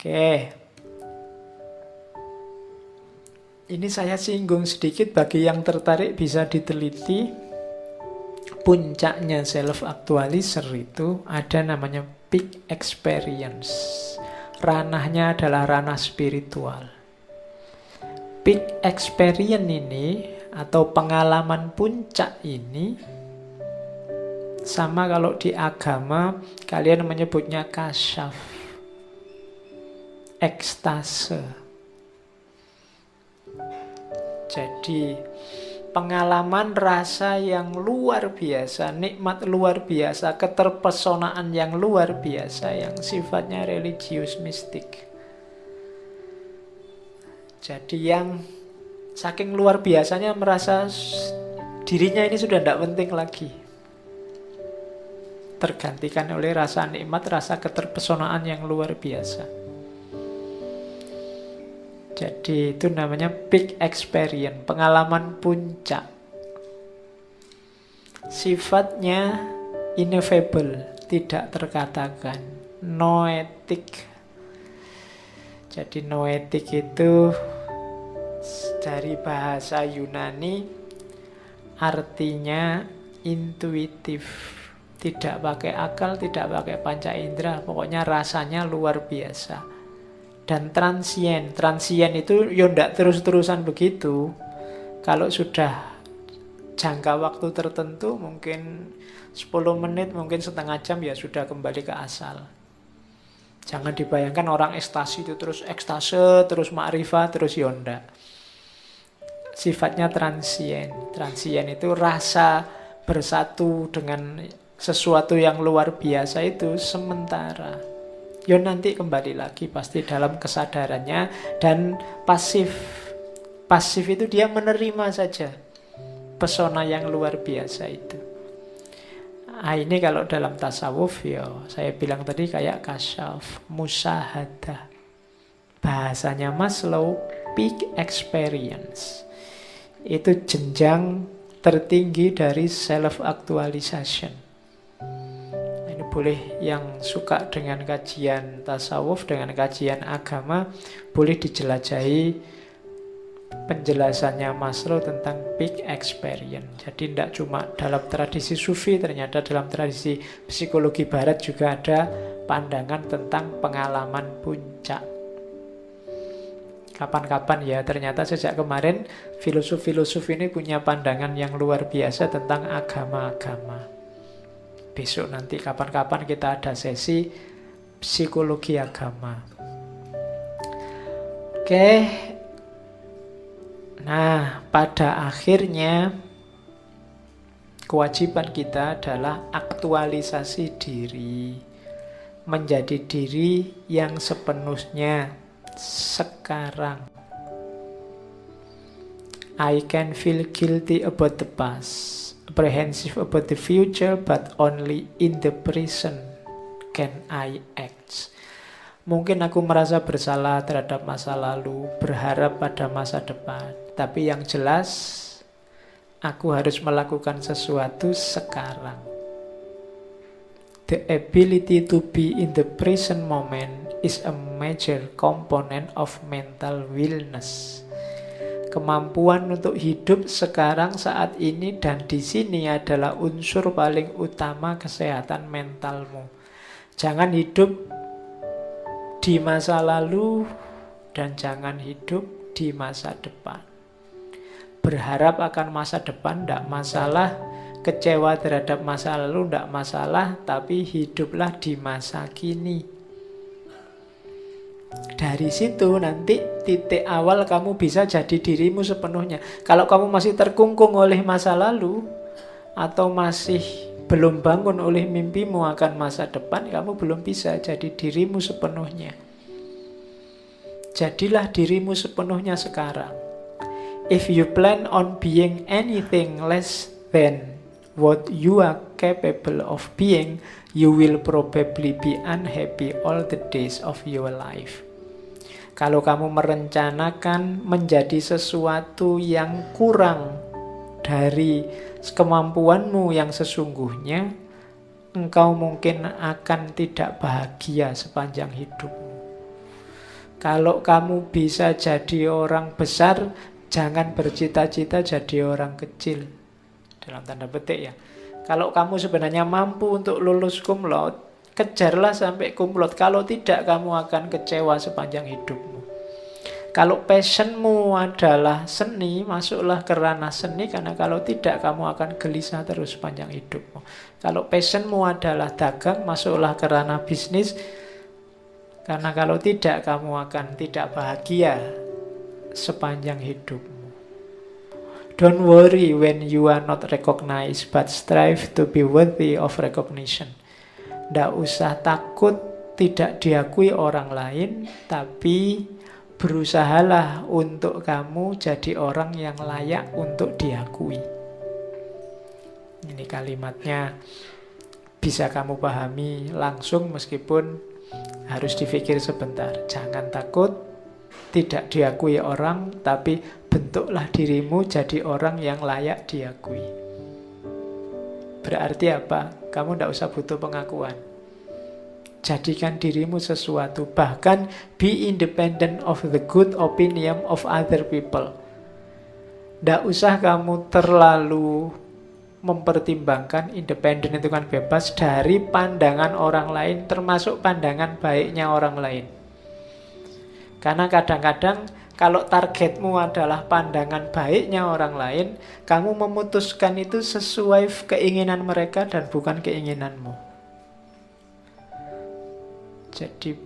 Oke. Ini saya singgung sedikit, bagi yang tertarik bisa diteliti. Puncaknya self-actualizer itu ada namanya peak experience. Ranahnya adalah ranah spiritual. Peak experience ini atau pengalaman puncak ini, sama kalau di agama kalian menyebutnya kasyaf, ekstase. Jadi pengalaman rasa yang luar biasa, nikmat luar biasa, keterpesonaan yang luar biasa, yang sifatnya religius mistik. Jadi yang saking luar biasanya merasa dirinya ini sudah tidak penting lagi, tergantikan oleh rasa nikmat, rasa keterpesonaan yang luar biasa. Jadi itu namanya peak experience, pengalaman puncak. Sifatnya ineffable, tidak terkatakan, noetik. Jadi noetik itu dari bahasa Yunani artinya intuitif, tidak pakai akal, tidak pakai panca indera, pokoknya rasanya luar biasa. Dan transien itu ya ndak terus-terusan begitu. Kalau sudah jangka waktu tertentu, mungkin 10 menit, mungkin setengah jam, ya sudah kembali ke asal. Jangan dibayangkan orang ekstasi itu terus ekstase, terus ma'rifah, terus ya ndak. Sifatnya transien. Transien itu rasa bersatu dengan sesuatu yang luar biasa itu sementara. Ya nanti kembali lagi pasti dalam kesadarannya. Dan pasif itu dia menerima saja pesona yang luar biasa itu. Ini kalau dalam tasawuf, ya saya bilang tadi kayak kasyaf, musyahadah. Bahasanya Maslow, peak experience. Itu jenjang tertinggi dari self-actualization. Boleh yang suka dengan kajian tasawuf, dengan kajian agama, boleh dijelajahi penjelasannya Maslow tentang peak experience. Jadi tidak cuma dalam tradisi sufi, ternyata dalam tradisi psikologi barat juga ada pandangan tentang pengalaman puncak. Kapan-kapan ya, ternyata sejak kemarin filosof-filosof ini punya pandangan yang luar biasa tentang agama-agama. Besok nanti kapan-kapan kita ada sesi psikologi agama. Oke. Nah, pada akhirnya kewajiban kita adalah aktualisasi diri, menjadi diri yang sepenuhnya sekarang. I can feel guilty about the past, apprehensive about the future, but only in the present can I act. Mungkin aku merasa bersalah terhadap masa lalu, berharap pada masa depan, tapi yang jelas aku harus melakukan sesuatu sekarang. The ability to be in the present moment is a major component of mental wellness. Kemampuan untuk hidup sekarang, saat ini, dan di sini adalah unsur paling utama kesehatan mentalmu. Jangan hidup di masa lalu dan jangan hidup di masa depan. Berharap akan masa depan tidak masalah, kecewa terhadap masa lalu tidak masalah, tapi hiduplah di masa kini. Dari situ nanti titik awal kamu bisa jadi dirimu sepenuhnya. Kalau kamu masih terkungkung oleh masa lalu atau masih belum bangun oleh mimpimu akan masa depan, kamu belum bisa jadi dirimu sepenuhnya. Jadilah dirimu sepenuhnya sekarang. If you plan on being anything less than what you are capable of being, you will probably be unhappy all the days of your life. Kalau kamu merencanakan menjadi sesuatu yang kurang dari kemampuanmu yang sesungguhnya, engkau mungkin akan tidak bahagia sepanjang hidupmu. Kalau kamu bisa jadi orang besar, jangan bercita-cita jadi orang kecil. Dalam tanda petik ya. Kalau kamu sebenarnya mampu untuk lulus cum laude, kejarlah sampai cum laude. Kalau tidak, kamu akan kecewa sepanjang hidupmu. Kalau passionmu adalah seni, masuklah ke ranah seni, karena kalau tidak, kamu akan gelisah terus sepanjang hidupmu. Kalau passionmu adalah dagang, masuklah ke ranah bisnis, karena kalau tidak, kamu akan tidak bahagia sepanjang hidupmu. Don't worry when you are not recognized, but strive to be worthy of recognition. Tidak usah takut tidak diakui orang lain, tapi berusahalah untuk kamu jadi orang yang layak untuk diakui. Ini kalimatnya bisa kamu pahami langsung meskipun harus dipikir sebentar. Jangan takut tidak diakui orang, tapi bentuklah dirimu jadi orang yang layak diakui. Berarti apa? Kamu tidak usah butuh pengakuan. Jadikan dirimu sesuatu. Bahkan be independent of the good opinion of other people. Tidak usah kamu terlalu mempertimbangkan. Independen itu kan bebas dari pandangan orang lain, termasuk pandangan baiknya orang lain. Karena kadang-kadang kalau targetmu adalah pandangan baiknya orang lain, kamu memutuskan itu sesuai keinginan mereka dan bukan keinginanmu. Jadi,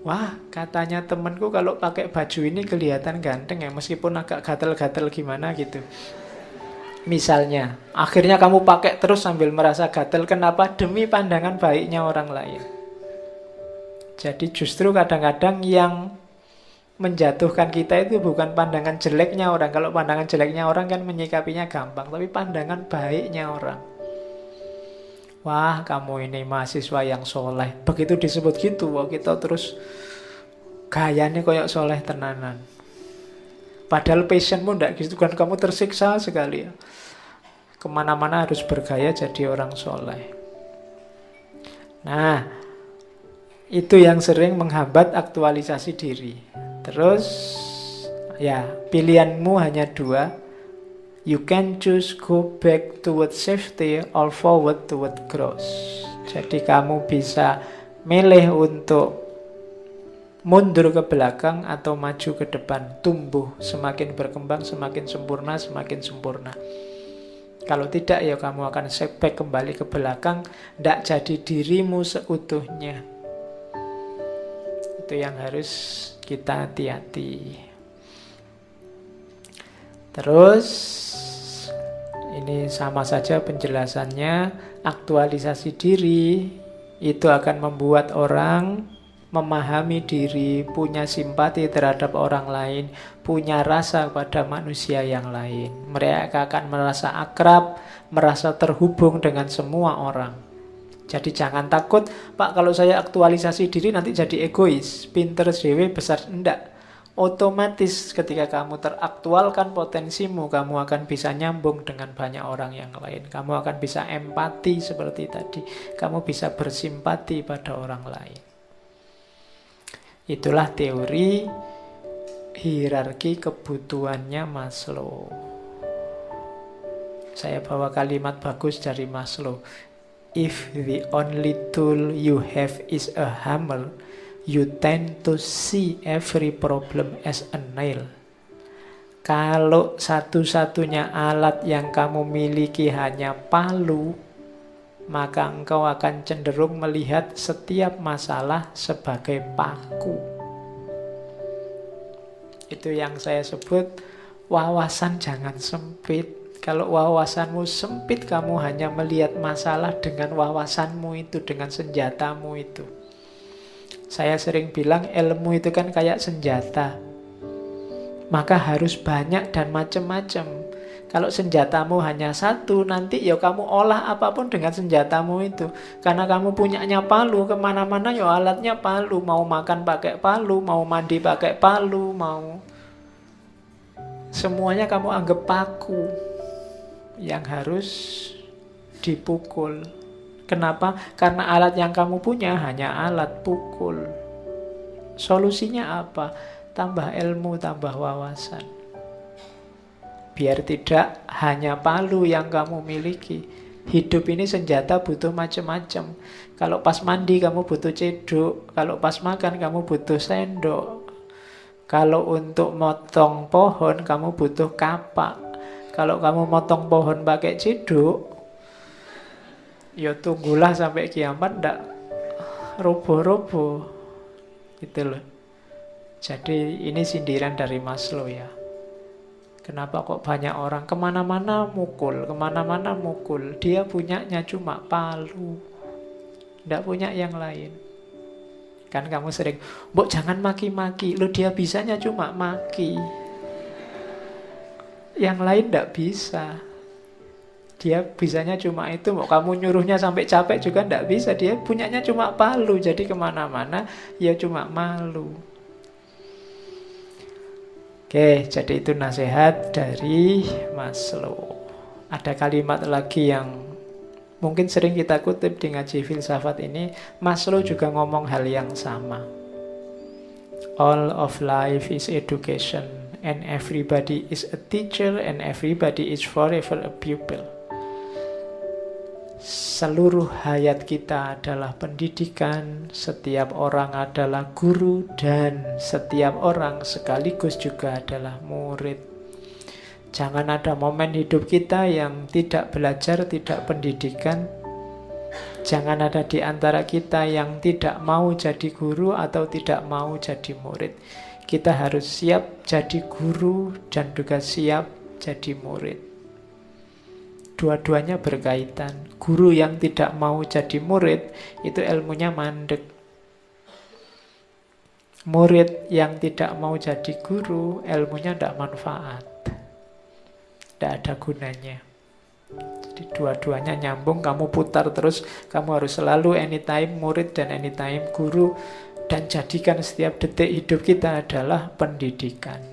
wah, katanya temanku kalau pakai baju ini kelihatan ganteng ya, meskipun agak gatel-gatel gimana gitu. Misalnya, akhirnya kamu pakai terus sambil merasa gatel. Kenapa? Demi pandangan baiknya orang lain. Jadi justru kadang-kadang yang menjatuhkan kita itu bukan pandangan jeleknya orang. Kalau pandangan jeleknya orang kan menyikapinya gampang, tapi pandangan baiknya orang. Wah, kamu ini mahasiswa yang soleh. Begitu disebut gitu, wah kita terus gayanya kayak soleh tenanan. Padahal passionmu enggak gitu kan, kamu tersiksa sekali ya. Kemana-mana harus bergaya jadi orang soleh. Nah, itu yang sering menghambat aktualisasi diri. Terus, ya pilihanmu hanya dua. You can choose go back toward safety or forward toward growth. Jadi kamu bisa milih untuk mundur ke belakang atau maju ke depan. Tumbuh, semakin berkembang, semakin sempurna, semakin sempurna. Kalau tidak ya kamu akan setback kembali ke belakang, tidak jadi dirimu seutuhnya. Itu yang harus kita hati-hati. Terus ini sama saja penjelasannya. Aktualisasi diri itu akan membuat orang memahami diri, punya simpati terhadap orang lain, punya rasa pada manusia yang lain. Mereka akan merasa akrab, merasa terhubung dengan semua orang. Jadi jangan takut, Pak, kalau saya aktualisasi diri nanti jadi egois, pinter dewe besar. Enggak. Otomatis ketika kamu teraktualkan potensimu, kamu akan bisa nyambung dengan banyak orang yang lain. Kamu akan bisa empati seperti tadi. Kamu bisa bersimpati pada orang lain. Itulah teori hierarki kebutuhannya Maslow. Saya bawa kalimat bagus dari Maslow. If the only tool you have is a hammer, you tend to see every problem as a nail. Kalau satu-satunya alat yang kamu miliki hanya palu, maka engkau akan cenderung melihat setiap masalah sebagai paku. Itu yang saya sebut wawasan jangan sempit. Kalau wawasanmu sempit, kamu hanya melihat masalah dengan wawasanmu itu, dengan senjatamu itu. Saya sering bilang ilmu itu kan kayak senjata. Maka harus banyak dan macam-macam. Kalau senjatamu hanya satu, nanti ya kamu olah apapun dengan senjatamu itu. Karena kamu punyanya palu, kemana-mana ya alatnya palu. Mau makan pakai palu, mau mandi pakai palu, mau... Semuanya kamu anggap paku yang harus dipukul. Kenapa? Karena alat yang kamu punya hanya alat pukul. Solusinya apa? Tambah ilmu, tambah wawasan. Biar tidak hanya palu yang kamu miliki. Hidup ini senjata butuh macam-macam. Kalau pas mandi kamu butuh ceduk, kalau pas makan kamu butuh sendok. Kalau untuk motong pohon kamu butuh kapak. Kalau kamu motong pohon pakai ceduk, ya tunggulah sampai kiamat ndak roboh-roboh. Gitu loh. Jadi ini sindiran dari Maslow ya. Kenapa kok banyak orang kemana-mana mukul, kemana-mana mukul. Dia punyanya cuma palu, ndak punya yang lain. Kan kamu sering, "Mbok jangan maki-maki." Loh, dia bisanya cuma maki. Yang lain ndak bisa. Dia bisanya cuma itu. Mau kamu nyuruhnya sampai capek juga ndak bisa. Dia punyanya cuma palu. Jadi kemana-mana ya cuma malu. Oke, jadi itu nasihat dari Maslow. Ada kalimat lagi yang mungkin sering kita kutip di ngaji filsafat ini. Maslow juga ngomong hal yang sama. All of life is education, and everybody is a teacher, and everybody is forever a pupil. Seluruh hayat kita adalah pendidikan, setiap orang adalah guru, dan setiap orang sekaligus juga adalah murid. Jangan ada momen hidup kita yang tidak belajar, tidak pendidikan. Jangan ada di antara kita yang tidak mau jadi guru atau tidak mau jadi murid. Kita harus siap jadi guru dan juga siap jadi murid. Dua-duanya berkaitan. Guru yang tidak mau jadi murid, itu ilmunya mandek. Murid yang tidak mau jadi guru, ilmunya tidak manfaat. Tidak ada gunanya. Jadi dua-duanya nyambung, kamu putar terus. Kamu harus selalu anytime murid dan anytime guru. Dan jadikan setiap detik hidup kita adalah pendidikan.